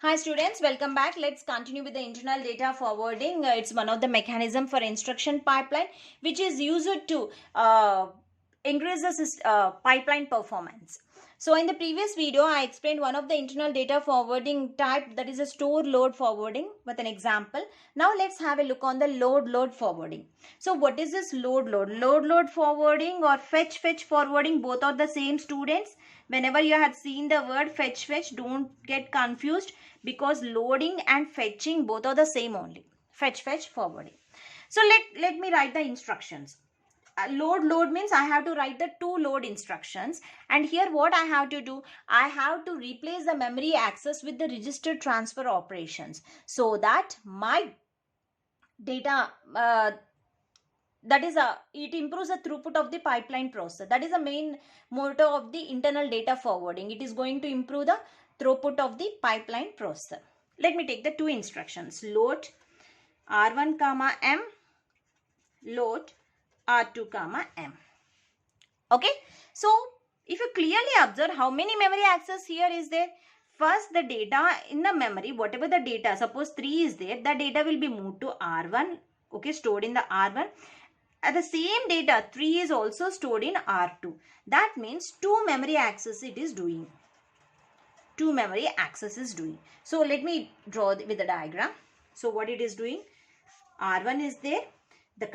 Hi students, welcome back. Let's continue with the internal data forwarding. It's one of the mechanism for instruction pipeline which is used to increase the pipeline performance. So in the previous video, I explained one of the internal data forwarding type, that is a store load forwarding with an example. Now let's have a look on the load forwarding. So what is this load? Load forwarding or fetch forwarding, both are the same, students. Whenever you have seen the word fetch, don't get confused, because loading and fetching both are the same only. Fetch forwarding. So let me write the instructions. Load means I have to write the two load instructions, and here what I have to do, I have to replace the memory access with the register transfer operations, so that my data it improves the throughput of the pipeline process. That is the main motto of the internal data forwarding. It is going to improve the throughput of the pipeline process. Let me take the two instructions. Load R1 comma M, load R2 comma M. Okay, so if you clearly observe how many memory access here is there. First, the data in the memory, whatever the data, suppose 3 is there, the data will be moved to R1, okay, stored in the R1. At the same data, 3 is also stored in R2. That means 2 memory access it is doing. 2 memory access is doing. So let me draw with the diagram. So what it is doing, R1 is there, the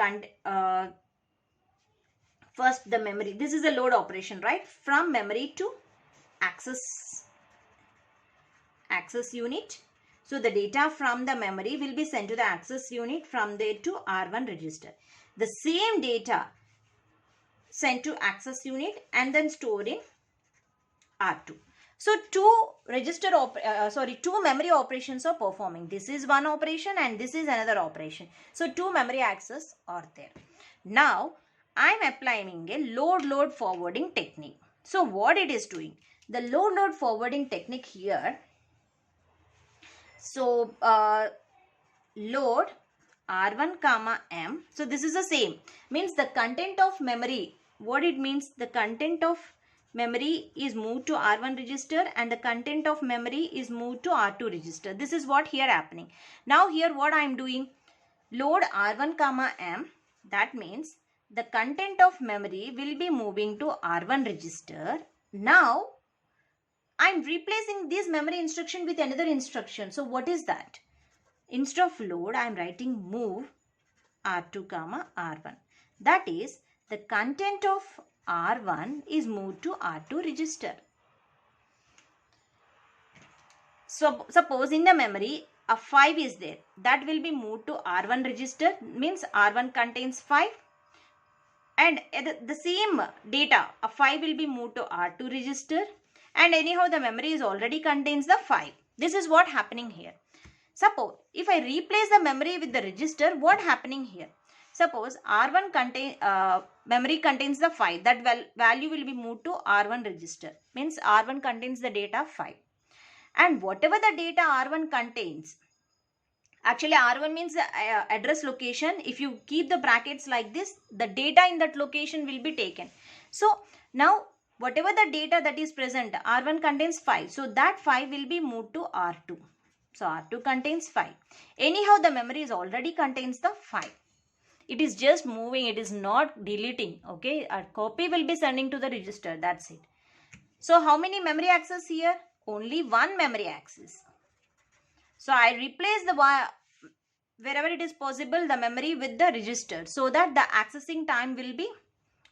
first the memory, this is a load operation, right? From memory to access unit. So the data from the memory will be sent to the access unit, from there to R1 register. The same data sent to access unit and then stored in R2. So two memory operations are performing. This is one operation and this is another operation. So two memory access are there. Now I am applying a load forwarding technique. So what it is doing? The load forwarding technique here. So load R1 comma M. So this is the same. Means the content of memory. What it means? The content of memory is moved to R1 register and the content of memory is moved to R2 register. This is what here happening. Now here what I am doing? Load R1 comma M. That means the content of memory will be moving to R1 register. Now I am replacing this memory instruction with another instruction. So what is that? Instead of load, I am writing move R2 comma R1. That is, the content of R1 is moved to R2 register. So suppose in the memory a 5 is there, that will be moved to R1 register, means R1 contains 5, and the same data a 5 will be moved to R2 register, and anyhow the memory is already contains the 5. This is what happening here. Suppose if I replace the memory with the register, what happening here? Suppose R1 memory contains the 5, that value will be moved to R1 register, means R1 contains the data 5, and whatever the data R1 contains, actually R1 means the address location. If you keep the brackets like this, the data in that location will be taken. So now whatever the data that is present, R1 contains 5, so that 5 will be moved to R2. So R2 contains 5. Anyhow, the memory is already contains the 5. It is just moving. It is not deleting. Okay. A copy will be sending to the register. That's it. So how many memory access here? Only one memory access. So I replace the wherever it is possible the memory with the register, so that the accessing time will be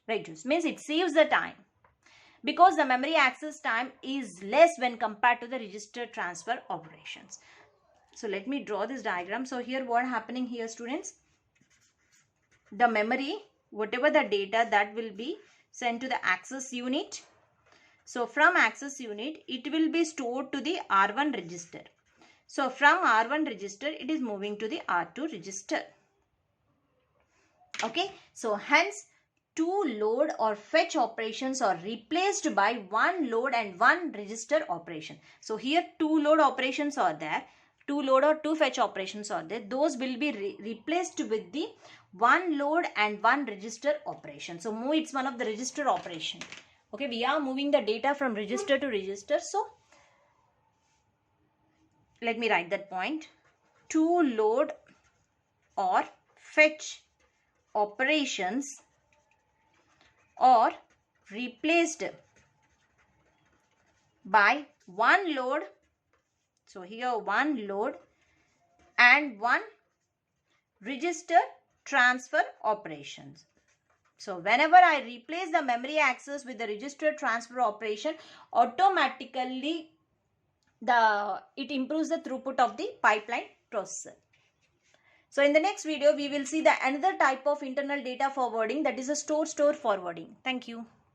reduced. Means it saves the time, because the memory access time is less when compared to the register transfer operations. So let me draw this diagram. So here what happening here, students? The memory, whatever the data, that will be sent to the access unit. So from access unit, it will be stored to the R1 register. So from R1 register, it is moving to the R2 register. Okay. So hence, two load or fetch operations are replaced by one load and one register operation. So here two load operations are there. Two load or two fetch operations are there. Those will be replaced with the one load and one register operation. So move, it's one of the register operation. Okay, we are moving the data from register to register. So let me write that point, to load or fetch operations are replaced by one load. So here one load and one register transfer operations. So whenever I replace the memory access with the register transfer operation, automatically it improves the throughput of the pipeline processor. So in the next video, we will see the another type of internal data forwarding, that is a store forwarding. Thank you.